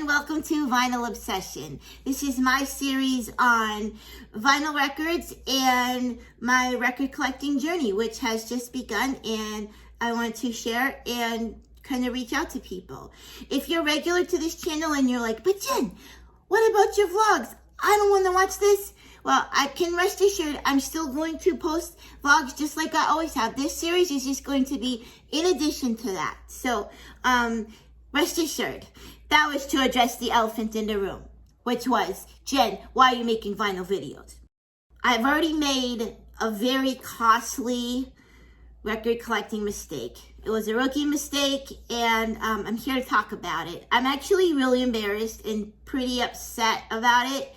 welcome to Vinyl Obsession. This is my series on vinyl records and my record collecting journey, which has just begun, and I want to share and kind of reach out to people. If you're regular to this channel and you're like, but Jen, what about your vlogs? I don't want to watch this. Well, I can rest assured I'm still going to post vlogs just like I always have. This series is just going to be in addition to that. So, rest assured. That was to address the elephant in the room, which was, Jen, why are you making vinyl videos? I've already made a very costly record collecting mistake. It was a rookie mistake, and I'm here to talk about it. I'm actually really embarrassed and pretty upset about it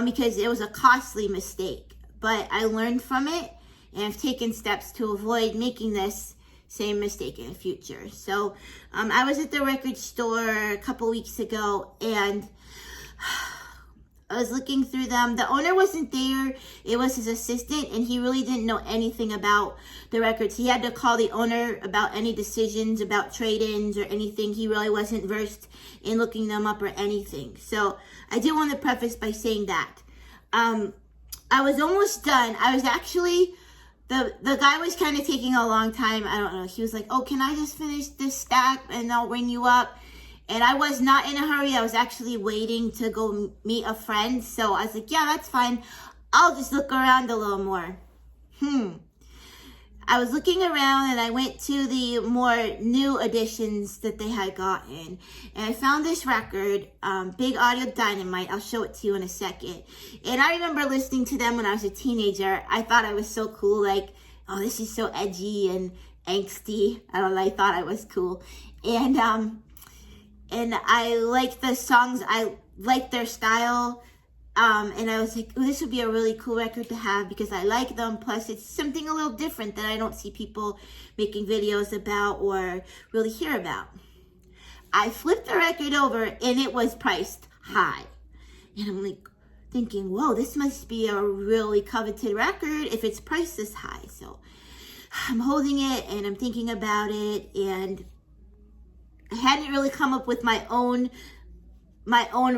because it was a costly mistake. But I learned from it, and I've taken steps to avoid making this same mistake in the future. So I was at the record store a couple weeks ago, and I was looking through them. The owner wasn't there. It was his assistant, and he really didn't know anything about the records. He had to call the owner about any decisions about trade-ins or anything. He really wasn't versed in looking them up or anything. So I did want to preface by saying that. I was almost done. I was actually... The guy was kind of taking a long time. I don't know. He was like, oh, can I just finish this stack and I'll ring you up? And I was not in a hurry. I was actually waiting to go meet a friend. So I was like, yeah, that's fine. I'll just look around a little more. I was looking around and I went to the more new editions that they had gotten. And I found this record, Big Audio Dynamite. I'll show it to you in a second. And I remember listening to them when I was a teenager. I thought I was so cool. Like, oh, this is so edgy and angsty. I don't know. I thought I was cool. And I liked the songs. I liked their style. And I was like, oh, this would be a really cool record to have because I like them. Plus, it's something a little different that I don't see people making videos about or really hear about. I flipped the record over and it was priced high. And I'm like thinking, whoa, this must be a really coveted record if it's priced this high. So I'm holding it and I'm thinking about it. And I hadn't really come up with my own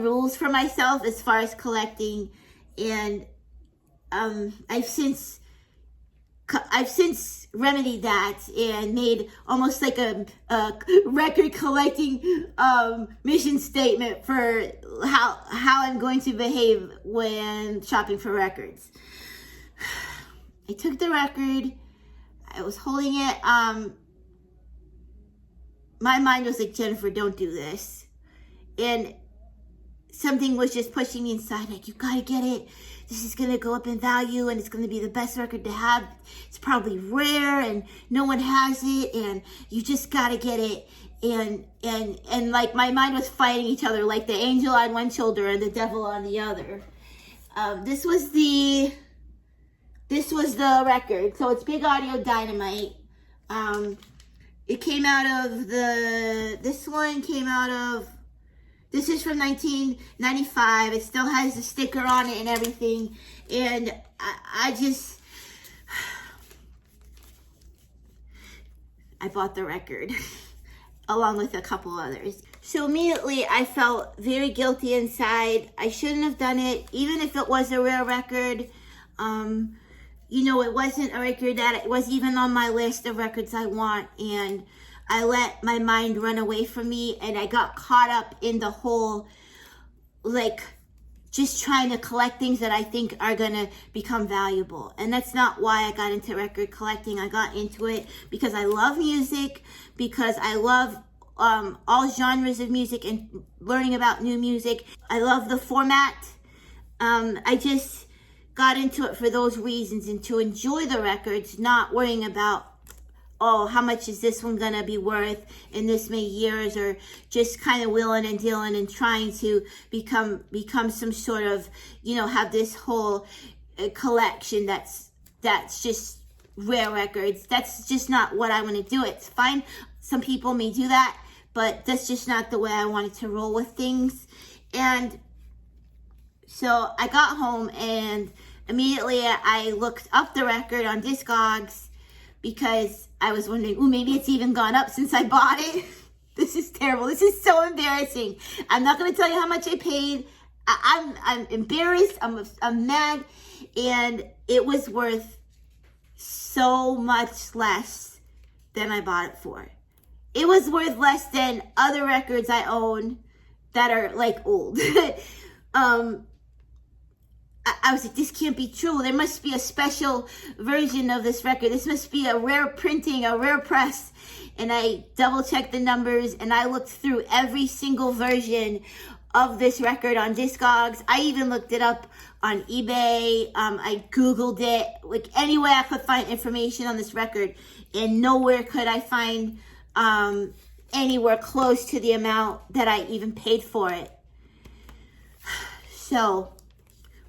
rules for myself as far as collecting, and I've since remedied that and made almost like a record collecting mission statement for how I'm going to behave when shopping for records. I took the record, I was holding it, my mind was like, Jennifer, don't do this. And something was just pushing me inside, like, you gotta get it. This is gonna go up in value and it's gonna be the best record to have. It's probably rare and no one has it and you just gotta get it. And like my mind was fighting each other, like the angel on one shoulder and the devil on the other. This was the record. So it's Big Audio Dynamite. It came out of this is from 1995. It still has the sticker on it and everything. And I bought the record along with a couple others. So immediately I felt very guilty inside. I shouldn't have done it, even if it was a rare record. You know, it wasn't a record that it was even on my list of records I want. And I let my mind run away from me and I got caught up in the whole, like, just trying to collect things that I think are going to become valuable. And that's not why I got into record collecting. I got into it because I love music, because I love all genres of music and learning about new music. I love the format. I just got into it for those reasons and to enjoy the records, not worrying about, oh, how much is this one gonna be worth in this many years, or just kind of wheeling and dealing and trying to become some sort of, you know, have this whole collection that's just rare records. That's just not what I want to do. It's fine. Some people may do that, but that's just not the way I wanted to roll with things. And so I got home and immediately I looked up the record on Discogs because I was wondering, maybe it's even gone up since I bought it. This is terrible. This is so embarrassing. I'm not going to tell you how much I paid. I'm embarrassed. I'm mad. And it was worth so much less than I bought it for. It was worth less than other records I own that are like old. I was like, this can't be true. There must be a special version of this record. This must be a rare printing, a rare press. And I double checked the numbers and I looked through every single version of this record on Discogs. I even looked it up on eBay. I Googled it, like any way I could find information on this record. And nowhere could I find anywhere close to the amount that I even paid for it. So,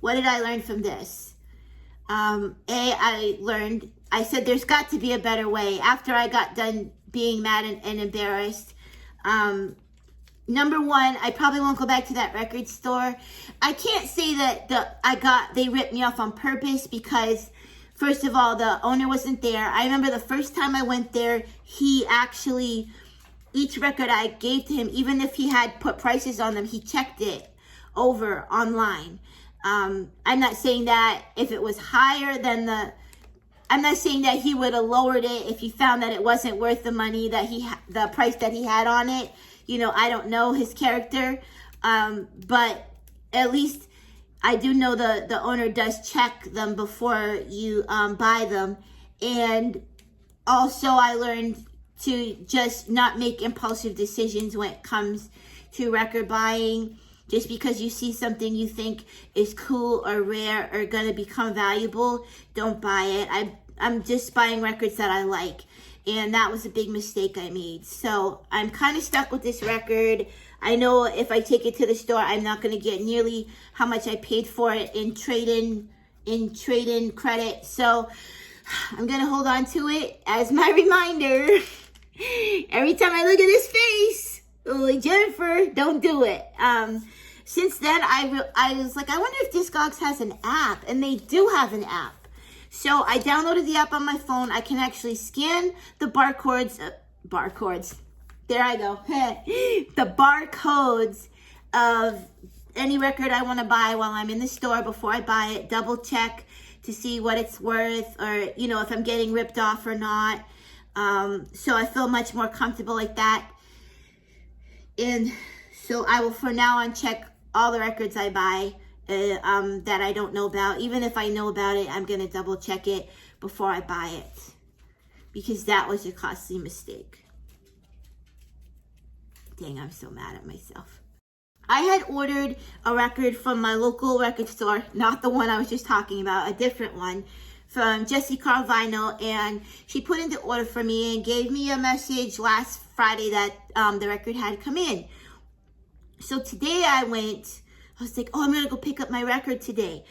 what did I learn from this? I said there's got to be a better way. After I got done being mad and embarrassed, number one, I probably won't go back to that record store. I can't say that they ripped me off on purpose because, first of all, the owner wasn't there. I remember the first time I went there, he actually, each record I gave to him, even if he had put prices on them, he checked it over online. I'm not saying that if it was higher than I'm not saying that he would have lowered it if he found that it wasn't worth the money that the price that he had on it. You know, I don't know his character, but at least I do know the owner does check them before you buy them. And also I learned to just not make impulsive decisions when it comes to record buying. Just because you see something you think is cool or rare or going to become valuable, don't buy it. I'm just buying records that I like. And that was a big mistake I made. So I'm kind of stuck with this record. I know if I take it to the store, I'm not going to get nearly how much I paid for it in trade-in credit. So I'm going to hold on to it as my reminder. Every time I look at his face, oh, Jennifer, don't do it. Since then, I was like, I wonder if Discogs has an app, and they do have an app. So I downloaded the app on my phone. I can actually scan the barcodes. There I go. The barcodes of any record I want to buy while I'm in the store before I buy it. Double check to see what it's worth, or you know, if I'm getting ripped off or not. So I feel much more comfortable like that. And so I will, for now on, check all the records I buy that I don't know about. Even if I know about it, I'm going to double check it before I buy it. Because that was a costly mistake. Dang, I'm so mad at myself. I had ordered a record from my local record store, not the one I was just talking about, a different one, from Jessie Carl Vinyl, and she put in the order for me and gave me a message last Friday that the record had come in. So today I was like, oh, I'm going to go pick up my record today.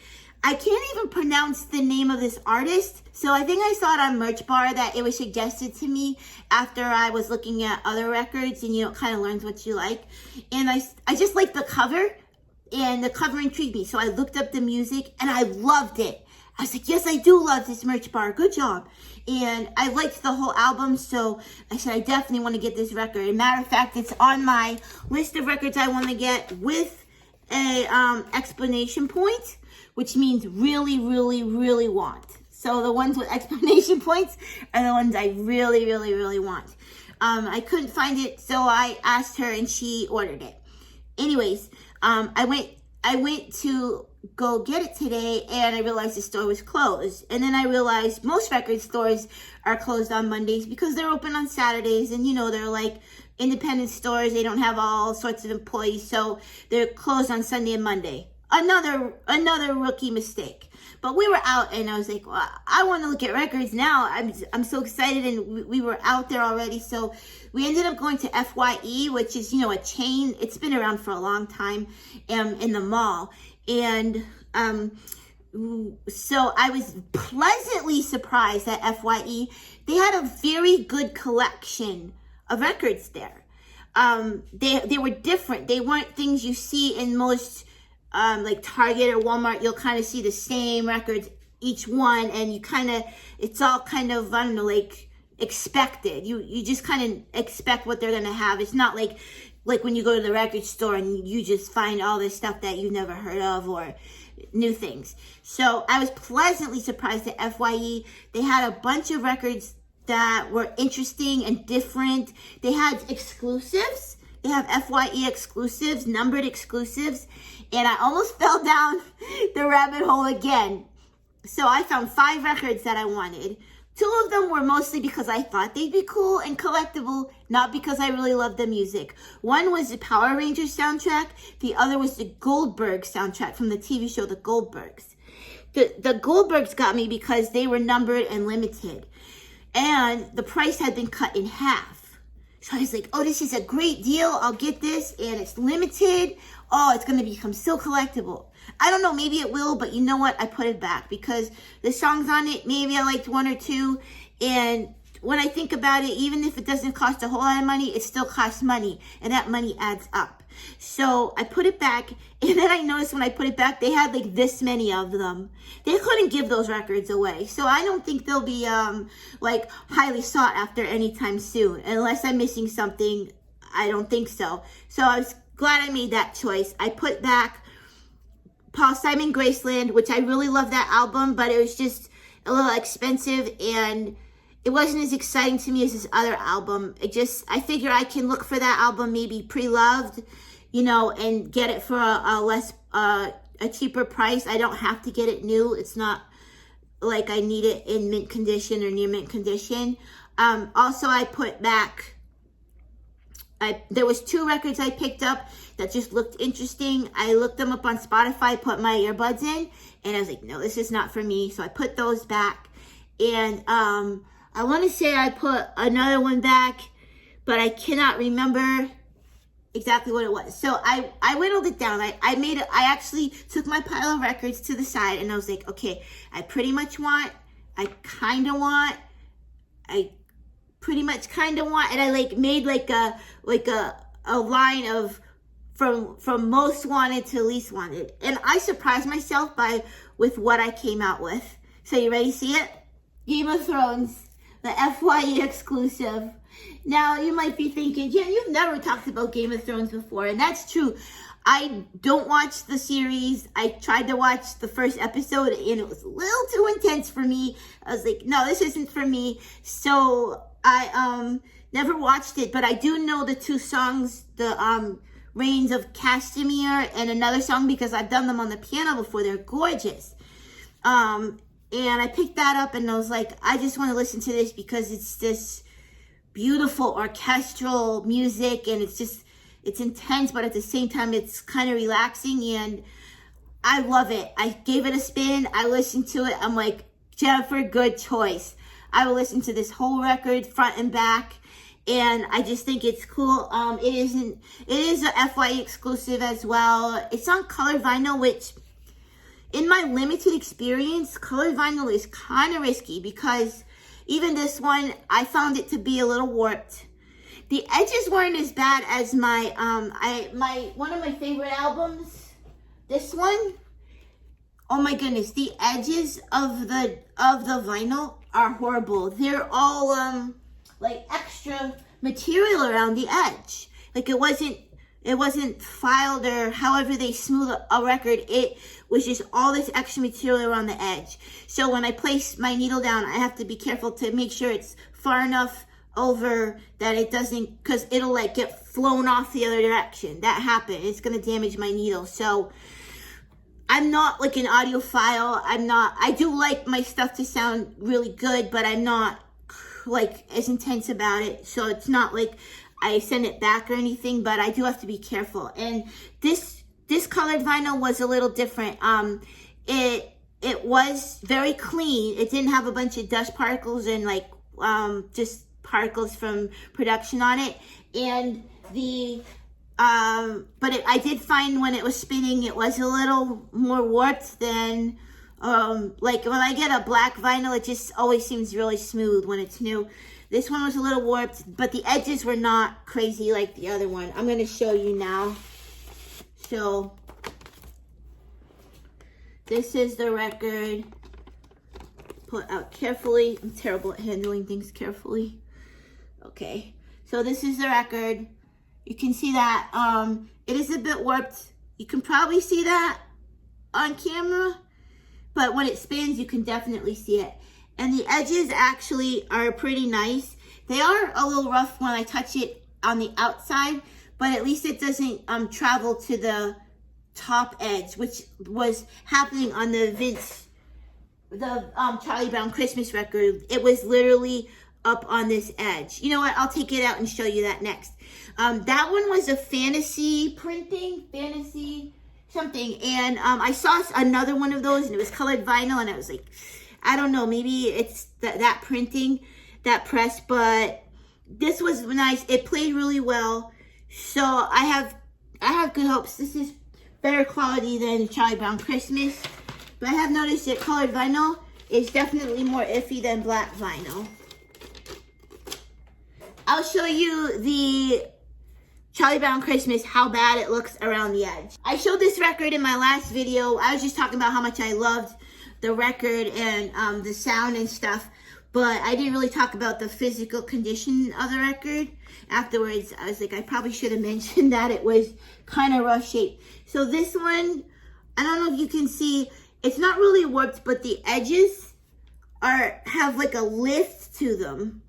I can't even pronounce the name of this artist. So I think I saw it on Merch Bar that it was suggested to me after I was looking at other records, and you know, it kind of learns what you like. And I just liked the cover, and the cover intrigued me. So I looked up the music and I loved it. I was like, yes, I do love this Merch Bar. Good job. And I liked the whole album, so I said, I definitely want to get this record. As a matter of fact, it's on my list of records I want to get with a explanation point, which means really, really, really want. So the ones with explanation points are the ones I really, really, really want. I couldn't find it, so I asked her and she ordered it. Anyways, I went to go get it today, and I realized the store was closed. And then I realized most record stores are closed on Mondays because they're open on Saturdays, and you know, they're like independent stores. They don't have all sorts of employees, so they're closed on Sunday and Monday. Another rookie mistake. But we were out, and I was like, well, I want to look at records now. I'm so excited, and we were out there already. So we ended up going to FYE, which is, you know, a chain. It's been around for a long time in the mall. And so I was pleasantly surprised at FYE. They had a very good collection of records there. They were different. They weren't things you see in most like Target or Walmart. You'll kind of see the same records, each one, and you kind of, it's all kind of, I don't know, like expected. You just kind of expect what they're gonna have. It's not like when you go to the record store and you just find all this stuff that you've never heard of or new things. So I was pleasantly surprised at FYE. They had a bunch of records that were interesting and different. They had exclusives. They have FYE exclusives, numbered exclusives, and I almost fell down the rabbit hole again. So I found 5 records that I wanted. 2 of them were mostly because I thought they'd be cool and collectible, not because I really loved the music. One was the Power Rangers soundtrack. The other was the Goldberg soundtrack from the TV show The Goldbergs. The Goldbergs got me because they were numbered and limited. And the price had been cut in half. So I was like, oh, this is a great deal. I'll get this. And it's limited. Oh, it's going to become so collectible. I don't know, maybe it will, but you know what? I put it back because the songs on it, maybe I liked 1 or 2. And when I think about it, even if it doesn't cost a whole lot of money, it still costs money. And that money adds up. So I put it back. And then I noticed when I put it back, they had like this many of them. They couldn't give those records away. So I don't think they'll be like highly sought after anytime soon. Unless I'm missing something, I don't think so. So I was glad I made that choice. I put back Paul Simon Graceland, which I really love that album, but it was just a little expensive and it wasn't as exciting to me as this other album. I figure I can look for that album maybe pre-loved, you know, and get it for a cheaper price. I don't have to get it new. It's not like I need it in mint condition or near mint condition. Also, I put back, there was 2 records I picked up that just looked interesting. I looked them up on Spotify, put my earbuds in, and I was like, no, this is not for me. So I put those back. And I want to say I put another one back, but I cannot remember exactly what it was. So I whittled it down. I actually took my pile of records to the side, and I was like, okay, I pretty much want, I kind of want, I pretty much kind of want, and I made a line of from most wanted to least wanted, and I surprised myself with what I came out with. So you ready to see it? Game of Thrones, the FYE exclusive. Now you might be thinking, Jen, you've never talked about Game of Thrones before, and that's true. I don't watch the series. I tried to watch the first episode and it was a little too intense for me. I was like, no, this isn't for me. So I never watched it, but I do know the 2 songs, the Reigns of Castamere and another song because I've done them on the piano before. They're gorgeous. And I picked that up and I was like, I just want to listen to this because it's this beautiful orchestral music and it's intense, but at the same time, it's kind of relaxing and I love it. I gave it a spin. I listened to it. I'm like, Jennifer, good choice. I will listen to this whole record front and back. And I just think it's cool. It is a FYE exclusive as well. It's on colored vinyl, which in my limited experience, colored vinyl is kind of risky because even this one, I found it to be a little warped. The edges weren't as bad as my one of my favorite albums. This one, oh my goodness, the edges of the vinyl are horrible. They're all like extra material around the edge. Like it wasn't filed or however they smooth a record. It was just all this extra material around the edge. So when I place my needle down, I have to be careful to make sure it's far enough over that it doesn't, because it'll like get flown off the other direction. That happened. It's going to damage my needle. So I'm not like an audiophile. I do like my stuff to sound really good, but I'm not like as intense about it. So it's not like I send it back or anything, but I do have to be careful. And this colored vinyl was a little different. It was very clean. It didn't have a bunch of dust particles and like just particles from production on it. And I did find when it was spinning, it was a little more warped than like when I get a black vinyl, it just always seems really smooth when it's new. This one was a little warped, but the edges were not crazy like the other one. I'm going to show you now. So this is the record. pull it out carefully. I'm terrible at handling things carefully. Okay, so this is the record. You can see that it is a bit warped. You can probably see that on camera, but when it spins, you can definitely see it. And the edges actually are pretty nice. They are a little rough when I touch it on the outside, but at least it doesn't travel to the top edge, which was happening on the Charlie Brown Christmas record. It was literally up on this edge. You know what? I'll take it out and show you that next. That one was a fantasy printing, fantasy something, and I saw another one of those, and it was colored vinyl, and I was like, I don't know, maybe it's that printing, that press, but this was nice. It played really well, so I have good hopes. This is better quality than Charlie Brown Christmas, but I have noticed that colored vinyl is definitely more iffy than black vinyl. I'll show you the Charlie Brown Christmas, how bad it looks around the edge. I showed this record in my last video. I was just talking about how much I loved the record and the sound and stuff, but I didn't really talk about the physical condition of the record. Afterwards, I was like, I probably should have mentioned that it was kind of rough shape. So this one, I don't know if you can see, it's not really warped, but the edges have like a lift to them,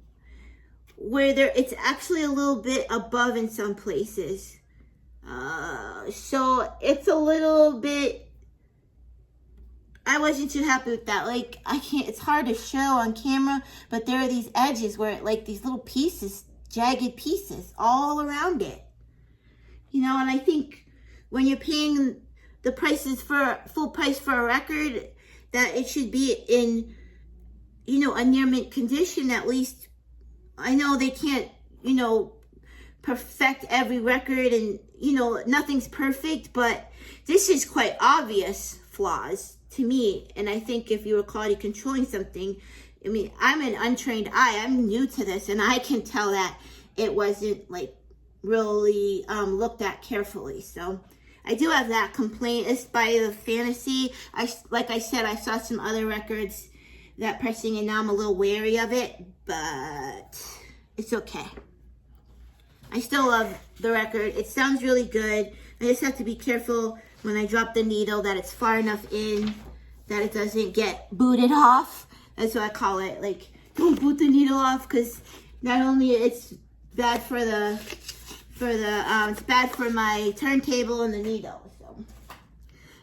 where it's actually a little bit above in some places. So it's a little bit, I wasn't too happy with that. Like, it's hard to show on camera, but there are these edges where like these little pieces, jagged pieces all around it. You know, and I think when you're paying the prices for full price for a record, that it should be in, you know, a near mint condition at least. I know they can't, you know, perfect every record, and, you know, nothing's perfect, but this is quite obvious flaws to me. And I think if you were quality controlling something, I mean, I'm an untrained eye. I'm new to this, and I can tell that it wasn't, like, really looked at carefully. So I do have that complaint. It's by the fantasy. Like I said, I saw some other records that pressing, and now I'm a little wary of it, but it's okay. I still love the record. It sounds really good. I just have to be careful when I drop the needle that it's far enough in that it doesn't get booted off. That's what I call it. Like, don't boot the needle off, because not only it's bad for it's bad for my turntable and the needle. So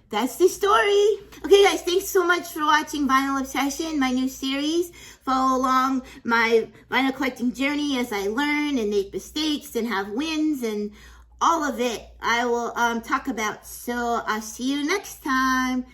that's the story. Okay, guys, thanks so much for watching Vinyl Obsession, my new series. Follow along my vinyl collecting journey as I learn and make mistakes and have wins and all of it I will talk about. So I'll see you next time.